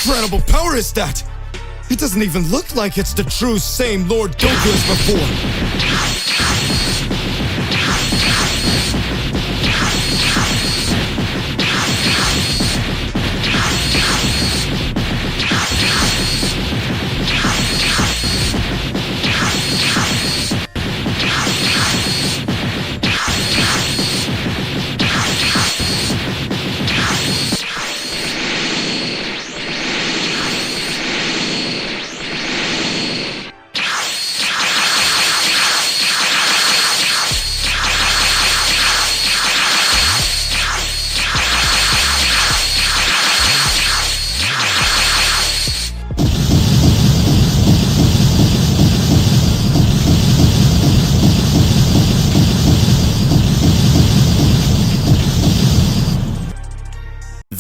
incredible power is that? It doesn't even look like it's the true same Lord Goku as before.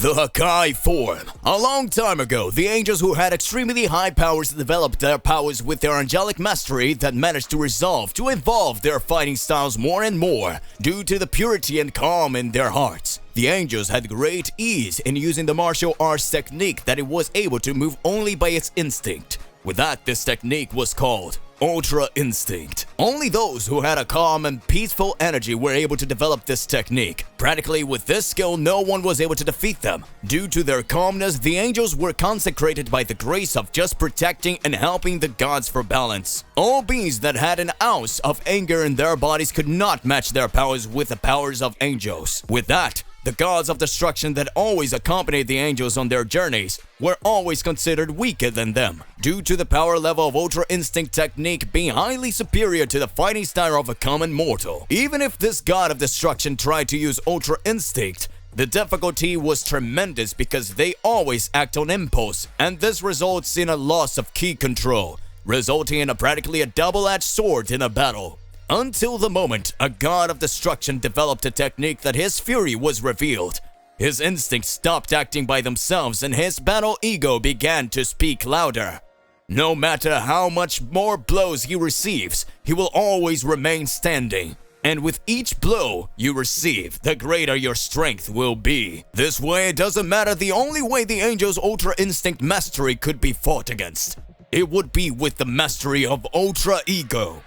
The Hakai form. A long time ago, the angels who had extremely high powers developed their powers with their angelic mastery that managed to evolve their fighting styles more and more due to the purity and calm in their hearts. The angels had great ease in using the martial arts technique that it was able to move only by its instinct. With that, this technique was called Ultra Instinct. Only those who had a calm and peaceful energy were able to develop this technique. Practically with this skill, no one was able to defeat them. Due to their calmness, the angels were consecrated by the grace of just protecting and helping the gods for balance. All beings that had an ounce of anger in their bodies could not match their powers with the powers of angels. With that, the gods of destruction that always accompanied the angels on their journeys were always considered weaker than them, due to the power level of Ultra Instinct technique being highly superior to the fighting style of a common mortal. Even if this god of destruction tried to use Ultra Instinct, the difficulty was tremendous because they always act on impulse, and this results in a loss of key control, resulting in practically a double-edged sword in a battle. Until the moment a god of destruction developed a technique that his fury was revealed. His instincts stopped acting by themselves and his battle ego began to speak louder. No matter how much more blows he receives, he will always remain standing. And with each blow you receive, the greater your strength will be. This way, it doesn't matter. The only way the angel's Ultra Instinct mastery could be fought against, it would be with the mastery of Ultra Ego.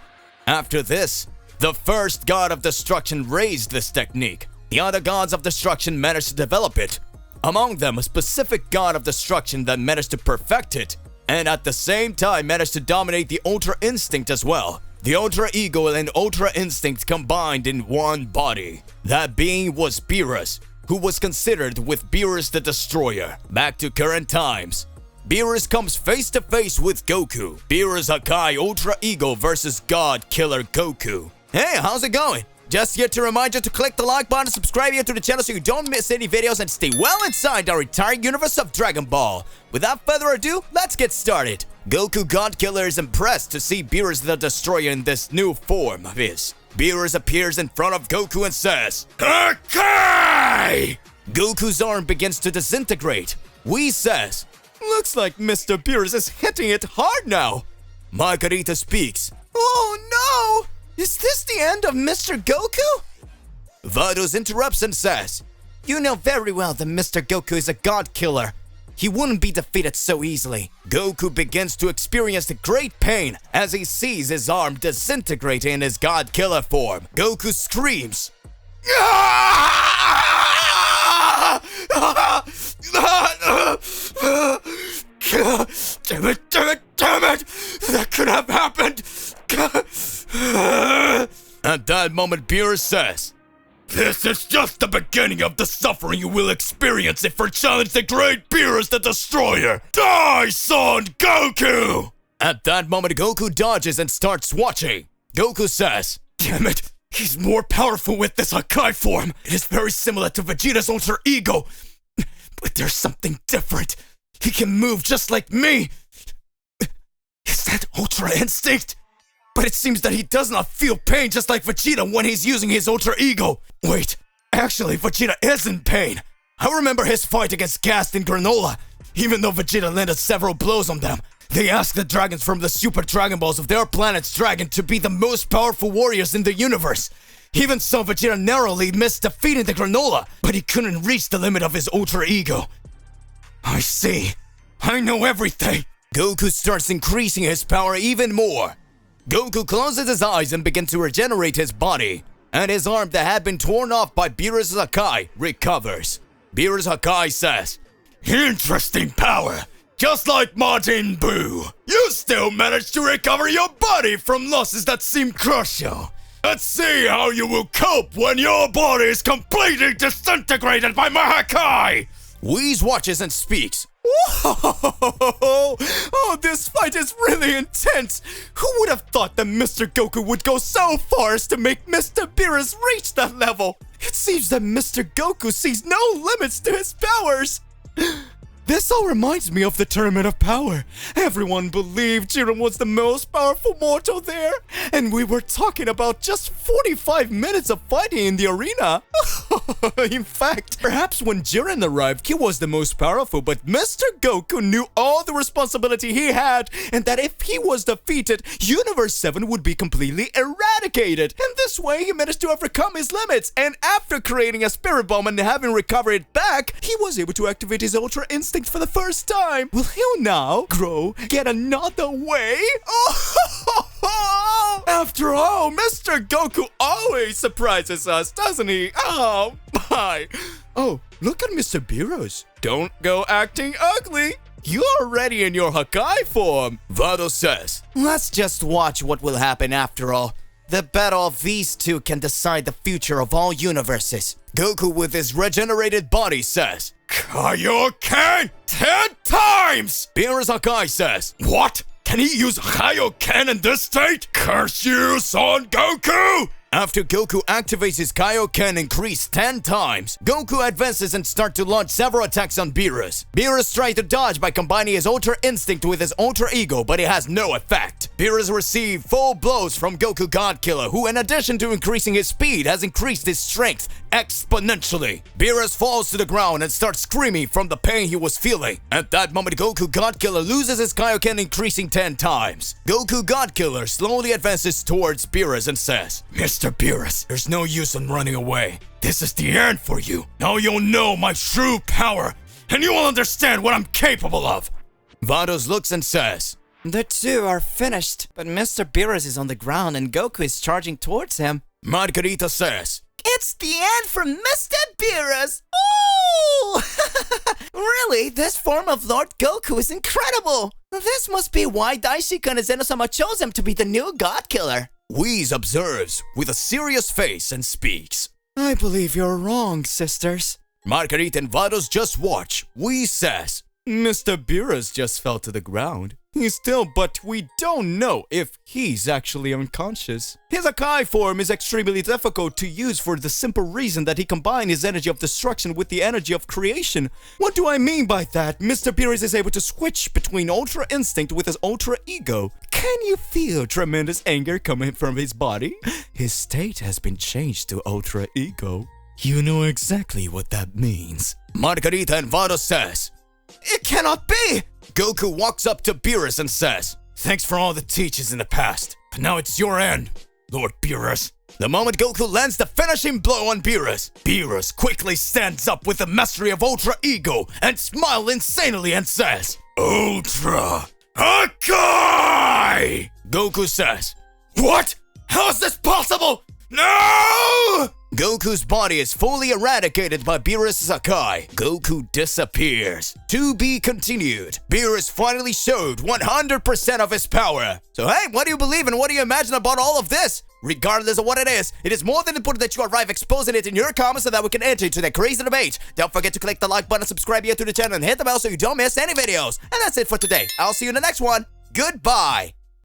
After this, the first god of destruction raised this technique. The other gods of destruction managed to develop it. Among them, a specific god of destruction that managed to perfect it, and at the same time managed to dominate the Ultra Instinct as well. The Ultra Ego and Ultra Instinct combined in one body. That being was Beerus, who was considered with Beerus the Destroyer. Back to current times, Beerus comes face to face with Goku. Beerus Hakai Ultra Ego versus God Killer Goku. Hey, how's it going? Just here to remind you to click the like button and subscribe here to the channel so you don't miss any videos and stay well inside our entire universe of Dragon Ball. Without further ado, let's get started. Goku God Killer is impressed to see Beerus the Destroyer in this new form of his. Beerus appears in front of Goku and says, Hakai! Goku's arm begins to disintegrate. Whis says, looks like Mr. Beerus is hitting it hard now. Margarita speaks. Oh no! Is this the end of Mr. Goku? Vados interrupts and says, you know very well that Mr. Goku is a god killer. He wouldn't be defeated so easily. Goku begins to experience great pain as he sees his arm disintegrate in his god killer form. Goku screams. Damn it, damn it, damn it! That could have happened! At that moment, Beerus says, this is just the beginning of the suffering you will experience if you challenge the great Beerus the Destroyer! Die, son, Goku! At that moment, Goku dodges and starts watching. Goku says, damn it, he's more powerful with this Hakai form. It is very similar to Vegeta's Ultra Ego, but there's something different. He can move just like me! Is that Ultra Instinct? But it seems that he does not feel pain just like Vegeta when he's using his Ultra Ego. Wait, actually Vegeta is in pain. I remember his fight against Gast and Granola. Even though Vegeta landed several blows on them, they asked the dragons from the Super Dragon Balls of their planet's dragon to be the most powerful warriors in the universe. Even so, Vegeta narrowly missed defeating the Granola, but he couldn't reach the limit of his Ultra Ego. I see. I know everything! Goku starts increasing his power even more. Goku closes his eyes and begins to regenerate his body, and his arm that had been torn off by Beerus' Hakai recovers. Beerus' Hakai says, Interesting power! Just like Majin Buu, you still managed to recover your body from losses that seem crucial. Let's see how you will cope when your body is completely disintegrated by my Hakai! Whis watches and speaks. Oh, this fight is really intense! Who would have thought that Mr. Goku would go so far as to make Mr. Beerus reach that level? It seems that Mr. Goku sees no limits to his powers! This all reminds me of the Tournament of Power. Everyone believed Jiren was the most powerful mortal there, and we were talking about just 45 minutes of fighting in the arena. In fact, perhaps when Jiren arrived, he was the most powerful, but Mr. Goku knew all the responsibility he had, and that if he was defeated, Universe 7 would be completely eradicated. And this way, he managed to overcome his limits, and after creating a spirit bomb and having recovered it back, he was able to activate his Ultra Instinct for the first time. Will he now grow yet another way? After all, Mr. Goku always surprises us, doesn't he? Oh my. Oh, look at Mr. Beerus. Don't go acting ugly. You're already in your Hakai form. Vados says, let's just watch what will happen after all. The battle of these two can decide the future of all universes. Goku with his regenerated body says, Kaioken 10 times! Beerus' Hakai says, What? Can he use Kaioken in this state? Curse you, Son Goku! After Goku activates his Kaioken increased 10 times, Goku advances and starts to launch several attacks on Beerus. Beerus tries to dodge by combining his Ultra Instinct with his Ultra Ego, but it has no effect. Beerus receives full blows from Goku Godkiller, who in addition to increasing his speed, has increased his strength exponentially. Beerus falls to the ground and starts screaming from the pain he was feeling. At that moment, Goku Godkiller loses his Kaioken increasing 10 times. Goku Godkiller slowly advances towards Beerus and says, Mr. Beerus, there's no use in running away. This is the end for you. Now you'll know my true power, and you will understand what I'm capable of. Vados looks and says, The two are finished, but Mr. Beerus is on the ground and Goku is charging towards him. Margarita says, It's the end for Mr. Beerus! Oh! Really, this form of Lord Goku is incredible! This must be why Daishika and Zeno-sama chose him to be the new God Killer. Whis observes with a serious face and speaks. I believe you're wrong, sisters. Margarita and Vados just watch. Whis says, Mr. Beerus just fell to the ground. He's still, but we don't know if he's actually unconscious. His Hakai form is extremely difficult to use for the simple reason that he combined his energy of destruction with the energy of creation. What do I mean by that? Mr. Beerus is able to switch between Ultra Instinct with his Ultra Ego. Can you feel tremendous anger coming from his body? His state has been changed to Ultra Ego. You know exactly what that means. Margarita and Vados says, It cannot be! Goku walks up to Beerus and says, Thanks for all the teachings in the past, but now it's your end, Lord Beerus. The moment Goku lands the finishing blow on Beerus, Beerus quickly stands up with the mastery of Ultra Ego and smiles insanely and says, Ultra Hakai! Goku says, What? How is this possible? No! Goku's body is fully eradicated by Beerus' Hakai. Goku disappears. To be continued. Beerus finally showed 100% of his power. So hey, what do you believe and what do you imagine about all of this? Regardless of what it is more than important that you arrive exposing it in your comments so that we can enter into that crazy debate. Don't forget to click the like button, subscribe here to the channel, and hit the bell so you don't miss any videos. And that's it for today. I'll see you in the next one. Goodbye.